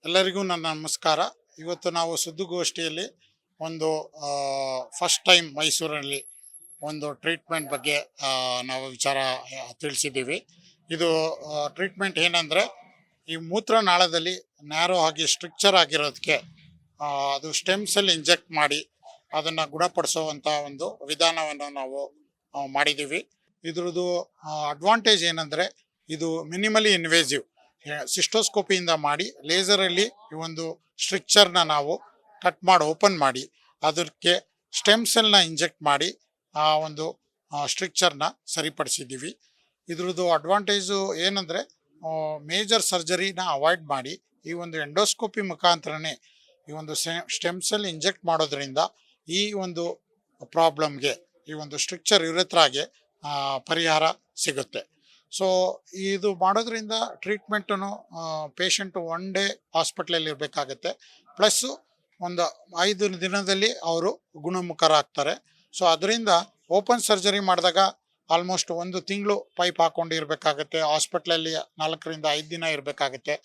ಎಲ್ಲರಿಗೂ ನನ್ನ ನಮಸ್ಕಾರ. ಇವತ್ತು ನಾವು ಸುದ್ದಿಗೋಷ್ಠಿಯಲ್ಲಿ ಒಂದು ಫಸ್ಟ್ ಟೈಮ್ ಮೈಸೂರಲ್ಲಿ ಒಂದು ಟ್ರೀಟ್ಮೆಂಟ್ ಬಗ್ಗೆ ನಾವು ವಿಚಾರ ತಿಳಿಸಿದ್ದೀವಿ. ಇದು ಟ್ರೀಟ್ಮೆಂಟ್ ಏನಂದರೆ, ಈ ಮೂತ್ರನಾಳದಲ್ಲಿ ನ್ಯಾರೋ ಆಗಿ ಸ್ಟ್ರಕ್ಚರ್ ಆಗಿರೋದಕ್ಕೆ ಅದು ಸ್ಟೆಮ್ ಸೆಲ್ ಇಂಜೆಕ್ಟ್ ಮಾಡಿ ಅದನ್ನು ಗುಣಪಡಿಸುವಂಥ ಒಂದು ವಿಧಾನವನ್ನು ನಾವು ಮಾಡಿದ್ದೀವಿ. ಇದ್ರದ್ದು ಅಡ್ವಾಂಟೇಜ್ ಏನಂದರೆ, ಇದು ಮಿನಿಮಲಿ ಇನ್ವೇಸಿವ್ ಸಿಸ್ಟೋಸ್ಕೋಪಿಯಿಂದ ಮಾಡಿ ಲೇಸರಲ್ಲಿ ಈ ಒಂದು ಸ್ಟ್ರಕ್ಚರ್ನ ನಾವು ಕಟ್ ಮಾಡಿ ಓಪನ್ ಮಾಡಿ ಅದಕ್ಕೆ ಸ್ಟೆಮ್ ಸೆಲ್ನ ಇಂಜೆಕ್ಟ್ ಮಾಡಿ ಆ ಒಂದು ಸ್ಟ್ರಕ್ಚರ್ನ ಸರಿಪಡಿಸಿದ್ದೀವಿ. ಇದ್ರದ್ದು ಅಡ್ವಾಂಟೇಜು ಏನಂದರೆ, ಮೇಜರ್ ಸರ್ಜರಿನ ಅವಾಯ್ಡ್ ಮಾಡಿ ಈ ಒಂದು ಎಂಡೋಸ್ಕೋಪಿ ಮುಖಾಂತರನೇ ಈ ಒಂದು ಸ್ಟೆಮ್ ಸೆಲ್ ಇಂಜೆಕ್ಟ್ ಮಾಡೋದ್ರಿಂದ ಈ ಒಂದು ಪ್ರಾಬ್ಲಮ್ಗೆ, ಈ ಒಂದು ಸ್ಟ್ರಕ್ಚರ್ ಯುರೆಥ್ರಾಗೆ ಪರಿಹಾರ ಸಿಗುತ್ತೆ. ಸೊ ಇದು ಮಾಡೋದ್ರಿಂದ ಟ್ರೀಟ್ಮೆಂಟನ್ನು ಪೇಷಂಟು 1 ಡೇ ಹಾಸ್ಪಿಟ್ಲಲ್ಲಿ ಇರಬೇಕಾಗತ್ತೆ, ಪ್ಲಸ್ಸು ಒಂದು 5 ದಿನದಲ್ಲಿ ಅವರು ಗುಣಮುಖರಾಗ್ತಾರೆ. ಸೊ ಅದರಿಂದ ಓಪನ್ ಸರ್ಜರಿ ಮಾಡಿದಾಗ ಆಲ್ಮೋಸ್ಟ್ 1 ತಿಂಗಳು ಪೈಪ್ ಹಾಕ್ಕೊಂಡು ಇರಬೇಕಾಗತ್ತೆ, ಹಾಸ್ಪಿಟ್ಲಲ್ಲಿ 4 ರಿಂದ 5 ದಿನ ಇರಬೇಕಾಗತ್ತೆ.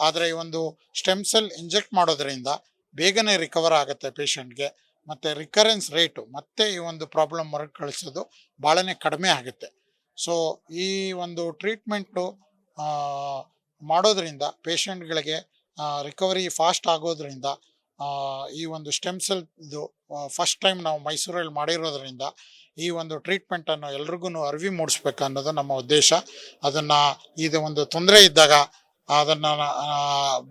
ಆದರೆ ಈ ಒಂದು ಸ್ಟೆಮ್ ಸೆಲ್ ಇಂಜೆಕ್ಟ್ ಮಾಡೋದ್ರಿಂದ ಬೇಗನೆ ರಿಕವರ್ ಆಗುತ್ತೆ ಪೇಷಂಟ್ಗೆ, ಮತ್ತು ರಿಕರೆನ್ಸ್ ರೇಟು ಮತ್ತೆ ಈ ಒಂದು ಪ್ರಾಬ್ಲಮ್ ಹೊರಗೆ ಕಳಿಸೋದು ಭಾಳನೇ ಕಡಿಮೆ ಆಗುತ್ತೆ. ಸೊ ಈ ಒಂದು ಟ್ರೀಟ್ಮೆಂಟು ಮಾಡೋದ್ರಿಂದ ಪೇಷಂಟ್ಗಳಿಗೆ ರಿಕವರಿ ಫಾಸ್ಟ್ ಆಗೋದ್ರಿಂದ, ಈ ಒಂದು ಸ್ಟೆಮ್ ಸೆಲ್ದು ಫಸ್ಟ್ ಟೈಮ್ ನಾವು ಮೈಸೂರಲ್ಲಿ ಮಾಡಿರೋದ್ರಿಂದ ಈ ಒಂದು ಟ್ರೀಟ್ಮೆಂಟನ್ನು ಎಲ್ರಿಗೂ ಅರಿವು ಮೂಡಿಸ್ಬೇಕು ಅನ್ನೋದು ನಮ್ಮ ಉದ್ದೇಶ. ಅದನ್ನು ಇದು ಒಂದು ತೊಂದರೆ ಇದ್ದಾಗ ಅದನ್ನು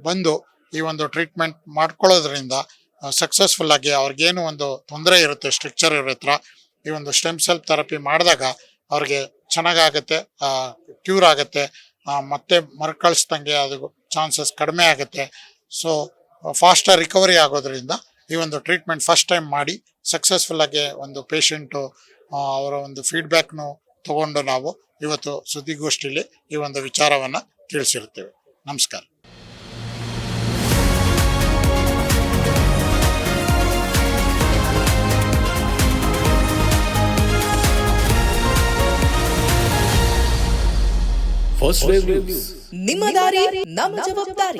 ಬಂದು ಈ ಒಂದು ಟ್ರೀಟ್ಮೆಂಟ್ ಮಾಡ್ಕೊಳ್ಳೋದ್ರಿಂದ ಸಕ್ಸಸ್ಫುಲ್ಲಾಗಿ ಅವ್ರಿಗೇನು ಒಂದು ತೊಂದರೆ ಇರುತ್ತೆ ಸ್ಟ್ರಕ್ಚರ್ ಇರೋ ಈ ಒಂದು ಸ್ಟೆಮ್ ಸೆಲ್ ಥೆರಪಿ ಮಾಡಿದಾಗ ಅವ್ರಿಗೆ ಚೆನ್ನಾಗಾಗತ್ತೆ, ಕ್ಯೂರ್ ಆಗುತ್ತೆ, ಮತ್ತೆ ಮರುಕಳಿಸ್ದಂಗೆ ಅದು ಚಾನ್ಸಸ್ ಕಡಿಮೆ ಆಗುತ್ತೆ. ಸೊ ಫಾಸ್ಟಾಗಿ ರಿಕವರಿ ಆಗೋದ್ರಿಂದ ಈ ಒಂದು ಟ್ರೀಟ್ಮೆಂಟ್ ಫಸ್ಟ್ ಟೈಮ್ ಮಾಡಿ ಸಕ್ಸಸ್ಫುಲ್ಲಾಗಿ ಒಂದು ಪೇಷಂಟು ಅವರ ಒಂದು ಫೀಡ್ಬ್ಯಾಕ್ನು ತಗೊಂಡು ನಾವು ಇವತ್ತು ಸುದ್ದಿಗೋಷ್ಠಿಯಲ್ಲಿ ಈ ಒಂದು ವಿಚಾರವನ್ನು ತಿಳಿಸಿರ್ತೇವೆ. ನಮಸ್ಕಾರ. ಫಸ್ಟ್ ವೇವ್ ನ್ಯೂಸ್, ನಿಮ್ಮ ದಾರಿ ನಮ್ಮ ಜವಾಬ್ದಾರಿ.